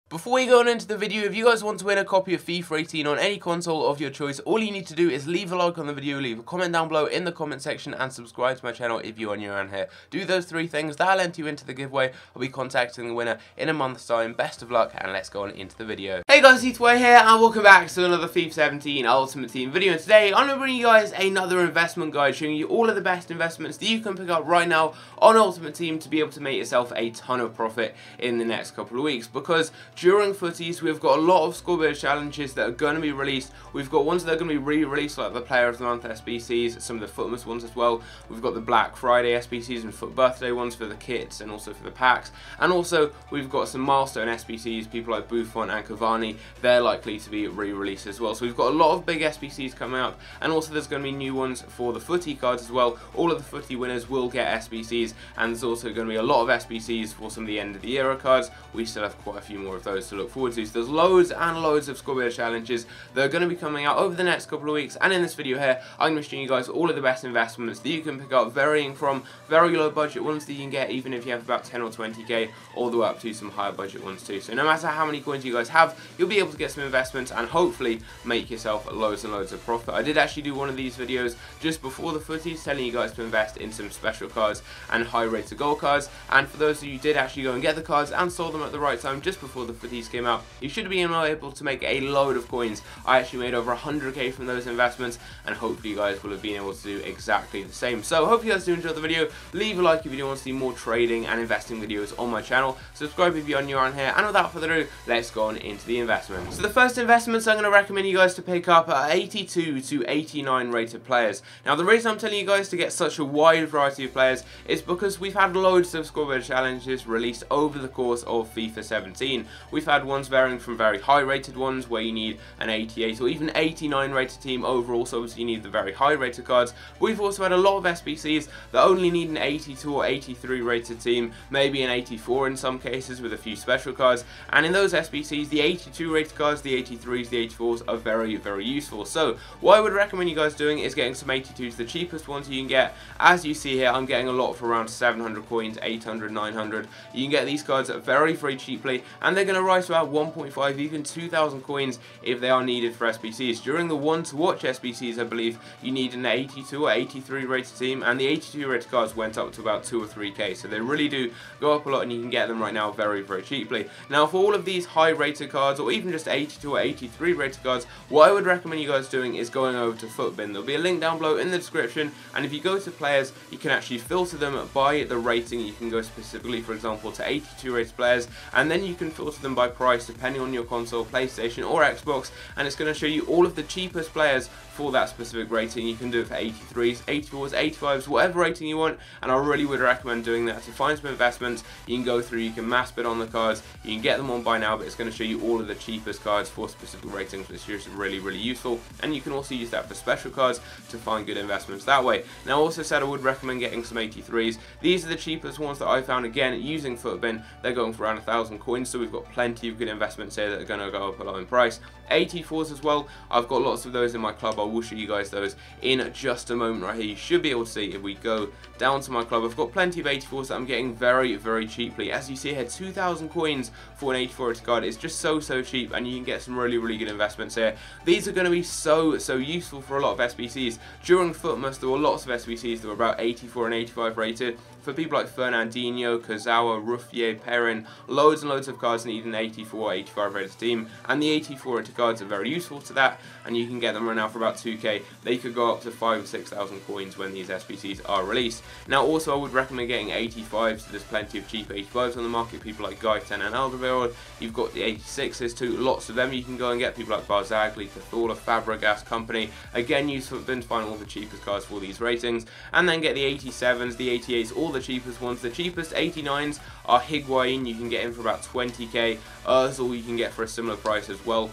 Before we go on into the video, if you guys want to win a copy of FIFA 18 on any console of your choice, all you need to do is leave a like on the video, leave a comment down below in the comment section, and subscribe to my channel if you're new around here. Do those three things, that'll enter you into the giveaway. I'll be contacting the winner in a month's time. Best of luck, and let's go on into the video. Hey guys, Heathway here, and welcome back to another FIFA 17 Ultimate Team video. And today, I'm going to bring you guys another investment guide, showing you all of the best investments that you can pick up right now on Ultimate Team to be able to make yourself a ton of profit in the next couple of weeks. Because during Futties, we've got a lot of scoreboard challenges that are going to be released. We've got ones that are going to be re-released, like the Player of the Month SBCs, some of the Footmas ones as well. We've got the Black Friday SBCs and Foot Birthday ones for the kits and also for the packs. And also, we've got some milestone SBCs, people like Buffon and Cavani. They're likely to be re-released as well. So we've got a lot of big SBCs coming up, and also there's going to be new ones for the footy cards as well. All of the footy winners will get SBCs, and there's also going to be a lot of SBCs for some of the end of the era cards. We still have quite a few more of those to look forward to. So there's loads and loads of scoreboard challenges that are going to be coming out over the next couple of weeks, and in this video here I'm going to show you guys all of the best investments that you can pick up, varying from very low budget ones that you can get even if you have about 10 or 20k, all the way up to some higher budget ones too. So no matter how many coins you guys have, you'll be able to get some investments and hopefully make yourself loads and loads of profit. I did actually do one of these videos just before the footies telling you guys to invest in some special cards and high rated gold cards, and for those of you who did actually go and get the cards and sold them at the right time just before the footies came out, you should be able to make a load of coins. I actually made over 100k from those investments, and hopefully you guys will have been able to do exactly the same. So hope you guys do enjoy the video. Leave a like if you do want to see more trading and investing videos on my channel. Subscribe if you're new around here, and without further ado, let's go on into the investments. So the first investments I'm going to recommend you guys to pick up are 82 to 89 rated players. Now the reason I'm telling you guys to get such a wide variety of players is because we've had loads of scoreboard challenges released over the course of FIFA 17. We've had ones varying from very high rated ones where you need an 88 or even 89 rated team overall, so obviously you need the very high rated cards. But we've also had a lot of SBCs that only need an 82 or 83 rated team, maybe an 84 in some cases with a few special cards, and in those SBCs the 82 rated cards, the 83s, the 84s are very useful. So what I would recommend you guys doing is getting some 82s, the cheapest ones you can get. As you see here, I'm getting a lot for around 700 coins, 800, 900. You can get these cards very cheaply, and they're going to rise to about 1.5, even 2,000 coins if they are needed for SBCs. During the one to watch SBCs, I believe you need an 82 or 83 rated team, and the 82 rated cards went up to about 2 or 3k, so they really do go up a lot, and you can get them right now very cheaply. Now for all of these high rated cards, or even just 82 or 83 rated cards, what I would recommend you guys doing is going over to Footbin. There'll be a link down below in the description, and if you go to players, you can actually filter them by the rating. You can go specifically, for example, to 82 rated players, and then you can filter them by price depending on your console, PlayStation or Xbox, and it's going to show you all of the cheapest players for that specific rating. You can do it for 83s, 84s, 85s, whatever rating you want, and I really would recommend doing that to find some investments. You can go through, you can mass bid on the cards, you can get them on buy now, but it's going to show you all of the cheapest cards for specific ratings, which is really useful, and you can also use that for special cards to find good investments that way. Now I also said I would recommend getting some 83s. These are the cheapest ones that I found, again using Footbin. They're going for around 1,000 coins, so we've got plenty of good investments here that are going to go up a lot in price. 84s as well, I've got lots of those in my club. I will show you guys those in just a moment right here. You should be able to see if we go down to my club, I've got plenty of 84s that I'm getting very cheaply. As you see here, 2,000 coins for an 84 rated card is just so cheap, and you can get some really good investments here. These are going to be so useful for a lot of SBCs. During Footmas, there were lots of SBCs that were about 84 and 85 rated. For people like Fernandinho, Kazawa, Ruffier, Perrin, loads and loads of cards need an 84 or 85 rated team, and the 84 rated cards are very useful to that, and you can get them right now for about 2k. They could go up to 5,000 or 6,000 coins when these SBCs are released. Now also I would recommend getting 85s, so there's plenty of cheap 85s on the market, people like Gaetan and Alderweireld. You've got the 86s too, lots of them you can go and get, people like Barzagli, Cazorla, Fabregas, company. Again, use Footbin to find all the cheapest cards for these ratings, and then get the 87s, the 88s, all the cheapest ones. The cheapest 89s are Higuain, you can get him for about 20k. Ozil you can get for a similar price as well.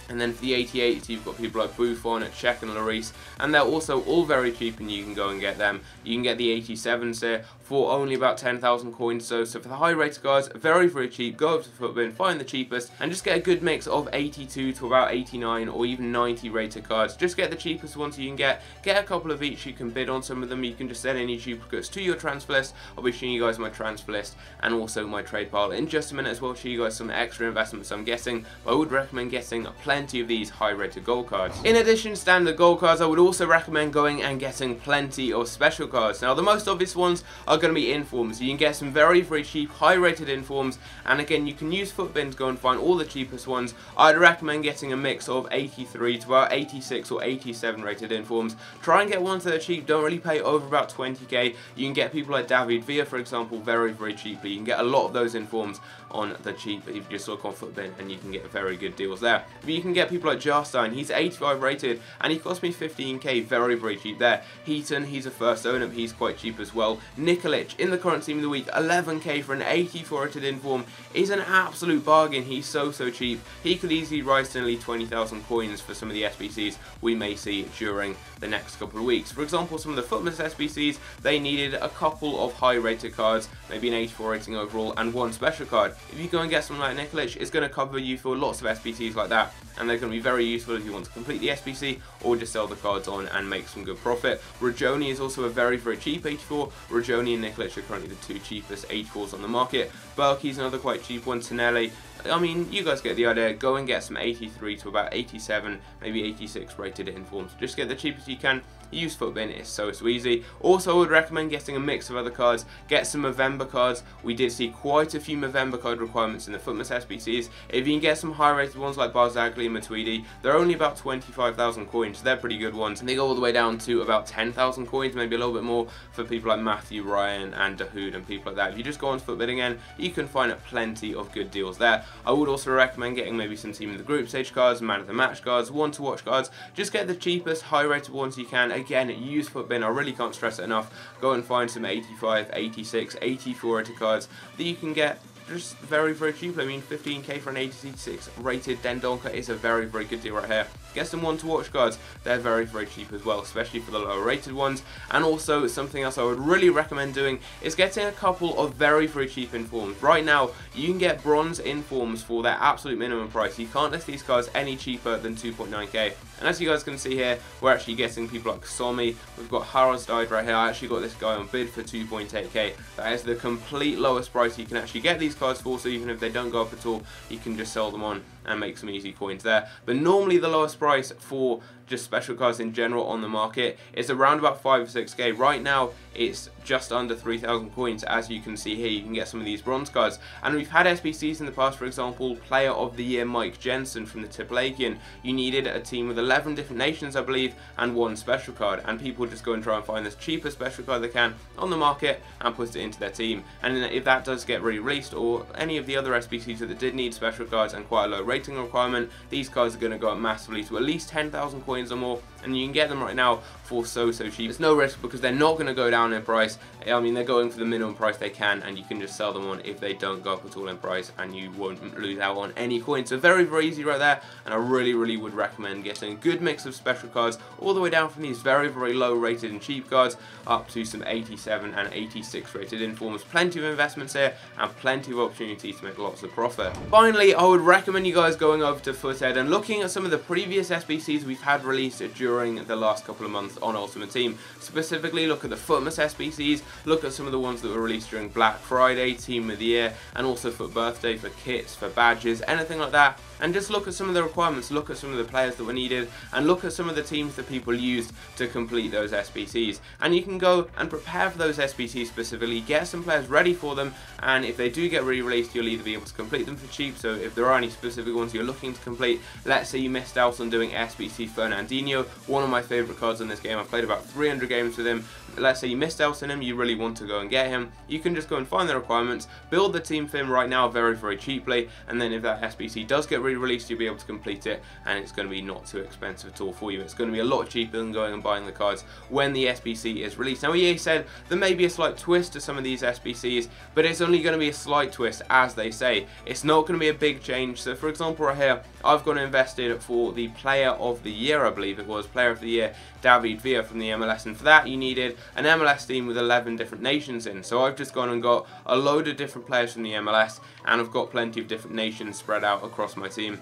And then for the 88s, you've got people like Buffon, Czech and Lloris, and they're also all very cheap, and you can go and get them. You can get the 87s here for only about 10,000 coins. So for the high rated cards, very cheap. Go up to Futbin, find the cheapest, and just get a good mix of 82 to about 89 or even 90 rated cards. Just get the cheapest ones you can get. Get a couple of each. You can bid on some of them. You can just send any duplicates to your transfer list. I'll be showing you guys my transfer list and also my trade pile in just a minute as well. Show you guys some extra investments I'm getting. But I would recommend getting plenty of these high rated gold cards. In addition to standard gold cards, I would also recommend going and getting plenty of special cards. Now the most obvious ones are going to be informs. You can get some very cheap high rated informs, and again you can use Futbin to go and find all the cheapest ones. I'd recommend getting a mix of 83 to about 86 or 87 rated informs. Try and get ones that are cheap. Don't really pay over about 20k. You can get people like David Villa, for example, very cheaply. You can get a lot of those informs on the cheap if you just look on Futbin, and you can get very good deals there. But you can get people like Jarstein. He's 85 rated and he cost me 15k, very cheap there. Heaton, he's a first owner, but he's quite cheap as well. Nikolic in the current team of the week, 11k for an 84 rated inform is an absolute bargain. He's so cheap. He could easily rise to nearly 20,000 coins for some of the SBCs we may see during the next couple of weeks. For example, some of the Futbin SBCs, they needed a couple of high rated cards, maybe an 84 rating overall and one special card. If you go and get someone like Nikolic, it's going to cover you for lots of SBCs like that, and they're going to be very useful if you want to complete the SBC or just sell the cards on and make some good profit. Rajoni is also a very cheap 84. Rajoni and Nikolic are currently the two cheapest 84s on the market. Berkey's another quite cheap one. Tonelli, I mean, you guys get the idea. Go and get some 83 to about 87, maybe 86 rated informs. Just get the cheapest you can. Use Futbin, it's so easy. Also, I would recommend getting a mix of other cards. Get some Movember cards. We did see quite a few Movember card requirements in the Futbin SBCs. If you can get some high rated ones like Barzagli and Matuidi, they're only about 25,000 coins. They're pretty good ones. And they go all the way down to about 10,000 coins, maybe a little bit more for people like Matthew Ryan and Dahoud and people like that. If you just go on Futbin again, you can find plenty of good deals there. I would also recommend getting maybe some team of the group stage cards, man of the match cards, one to watch cards. Just get the cheapest high rated ones you can. Again, use Futbin. I really can't stress it enough. Go and find some 85, 86, 84 rated cards that you can get just very cheaply. I mean, 15k for an 86 rated Dendonka is a very good deal right here. Get some one to watch cards. They're very cheap as well, especially for the lower rated ones. And also something else I would really recommend doing is getting a couple of very cheap informs. Right now you can get bronze informs for their absolute minimum price. You can't list these cards any cheaper than 2.9k. And as you guys can see here, we're actually getting people like Somi. We've got Haraldsdide right here. I actually got this guy on bid for 2.8k. That is the complete lowest price you can actually get these cards for, so even if they don't go up at all, you can just sell them on and make some easy coins there. But normally the lowest price for just special cards in general on the market is around about 5 or 6k. Right now it's just under 3,000 coins. As you can see here, you can get some of these bronze cards, and we've had SBCs in the past. For example, Player of the Year Mike Jensen from the Triple-Agian. You needed a team with 11 different nations, I believe, and one special card, and people just go and try and find this cheapest special card they can on the market and put it into their team. And if that does get re-released, or any of the other SBCs that did need special cards and quite a low rating requirement, these cards are going to go up massively to at least 10,000 coins or more, and you can get them right now for so cheap. It's no risk because they're not going to go down in price. I mean, they're going for the minimum price they can, and you can just sell them on if they don't go up at all in price, and you won't lose out on any coins. So very easy right there, and I really would recommend getting a good mix of special cards all the way down from these very low rated and cheap cards up to some 87 and 86 rated informs. Plenty of investments here and plenty of opportunities to make lots of profit. Finally, I would recommend you guys going over to Foothead and looking at some of the previous SBCs we've had released during the last couple of months on Ultimate Team. Specifically, look at the Futmas SBCs, look at some of the ones that were released during Black Friday, Team of the Year, and also for birthday, for kits, for badges, anything like that. And just look at some of the requirements, look at some of the players that were needed, and look at some of the teams that people used to complete those SBCs. And you can go and prepare for those SBCs specifically, get some players ready for them, and if they do get re-released, you'll either be able to complete them for cheap. So if there are any specific ones you're looking to complete, let's say you missed out on doing SBC Fernandinho, one of my favourite cards in this game. I've played about 300 games with him. let's say you missed out on him, you really want to go and get him, you can just go and find the requirements, build the team for him right now very cheaply, and then if that SBC does get re-released, you'll be able to complete it, and it's going to be not too expensive at all for you. It's going to be a lot cheaper than going and buying the cards when the SBC is released. Now EA said there may be a slight twist to some of these SBCs, but it's only going to be a slight twist, as they say. It's not going to be a big change. So for example right here, I've gone and invested for the Player of the Year, I believe it was, Player of the Year, David Villa from the MLS, and for that you needed an MLS team with 11 different nations in. So I've just gone and got a load of different players from the MLS, and I've got plenty of different nations spread out across my team.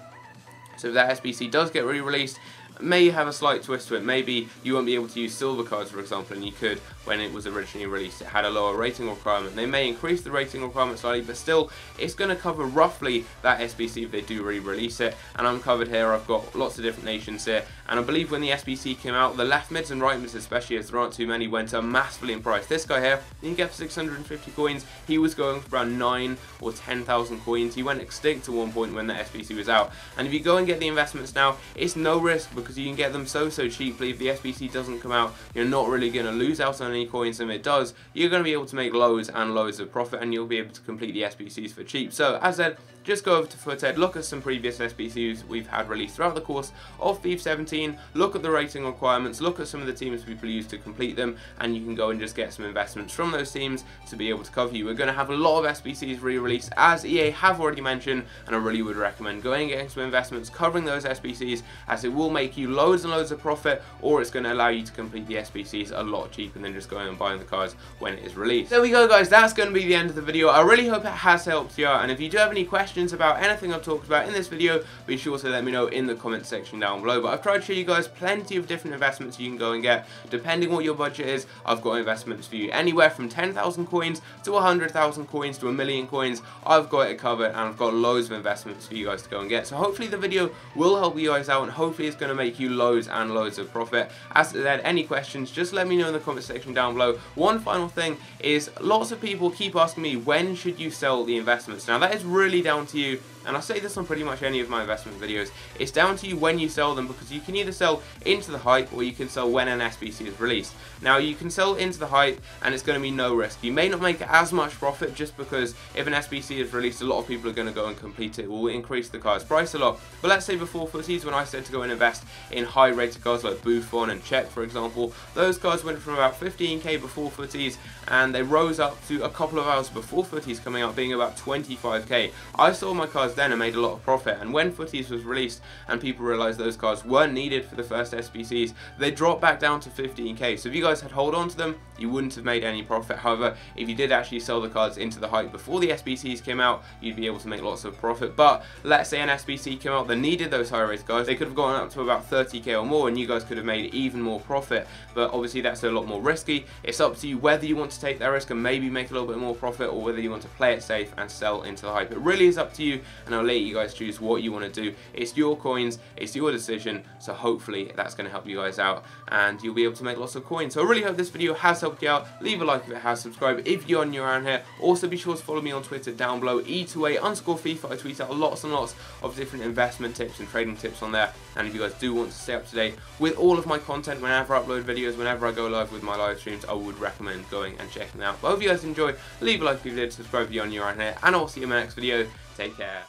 So if that SBC does get re-released, may have a slight twist to it. Maybe you won't be able to use silver cards, for example, and you could when it was originally released. It had a lower rating requirement. They may increase the rating requirement slightly, but still it's going to cover roughly that SBC if they do re-release it. And I'm covered here. I've got lots of different nations here, and I believe when the SBC came out, the left mids and right mids, especially as there aren't too many, went up massively in price. This guy here, you can get for 650 coins. He was going for around 9 or 10,000 coins. He went extinct at one point when the SBC was out. And if you go and get the investments now, it's no risk because you can get them so cheaply. If the SBC doesn't come out, you're not really going to lose out on any coins, and if it does, you're going to be able to make loads and loads of profit, and you'll be able to complete the SBCs for cheap. So as I said, just go over to Futties, look at some previous SBCs we've had released throughout the course of FIFA 17, look at the rating requirements, look at some of the teams people use to complete them, and you can go and just get some investments from those teams to be able to cover you. We're going to have a lot of SBCs re-released, as EA have already mentioned, and I really would recommend going and getting some investments covering those SBCs, as it will make you loads and loads of profit, or it's going to allow you to complete the SBCs a lot cheaper than just going and buying the cards when it is released. There we go guys, that's going to be the end of the video. I really hope it has helped you out, and if you do have any questions about anything I've talked about in this video, be sure to let me know in the comment section down below. But I've tried to show you guys plenty of different investments you can go and get depending what your budget is. I've got investments for you anywhere from 10,000 coins to 100,000 coins to 1,000,000 coins. I've got it covered, and I've got loads of investments for you guys to go and get. So hopefully the video will help you guys out, and hopefully it's going to make you loads and loads of profit. As I said, any questions, just let me know in the comment section down below. One final thing is, lots of people keep asking me, when should you sell the investments? Now that is really down to you, and I say this on pretty much any of my investment videos. It's down to you when you sell them, because you can either sell into the hype or you can sell when an SBC is released. Now you can sell into the hype and it's going to be no risk. You may not make as much profit, just because if an SBC is released, a lot of people are going to go and complete it. It will increase the card's price a lot. But let's say before Futties, when I said to go and invest in high rated cards like Buffon and Czech, for example, those cards went from about 15k before Futties, and they rose up to a couple of hours before Futties coming out being about 25k. I sold my cards then and made a lot of profit, and when Futties was released and people realized those cards weren't needed for the first SBCs, they dropped back down to 15k. So if you guys had hold on to them, you wouldn't have made any profit. However, if you did actually sell the cards into the hype before the SBCs came out, you'd be able to make lots of profit. But let's say an SBC came out that needed those high rated cards, they could have gone up to about 30k or more, and you guys could have made even more profit. But obviously that's a lot more risky. It's up to you whether you want to take that risk and maybe make a little bit more profit, or whether you want to play it safe and sell into the hype. It really is up to you, and I'll let you guys choose what you want to do. It's your coins, it's your decision, so hopefully that's going to help you guys out and you'll be able to make lots of coins. So I really hope this video has helped you out. Leave a like if it has, subscribe if you're new around here. Also be sure to follow me on Twitter down below, E2A_FIFA. I tweet out lots and lots of different investment tips and trading tips on there, and if you guys do want to stay up to date with all of my content whenever I upload videos, whenever I go live with my live streams, I would recommend going and checking them out. But I hope you guys enjoy. Leave a like if you did, subscribe if you're new around here, and I'll see you in my next video. Take care.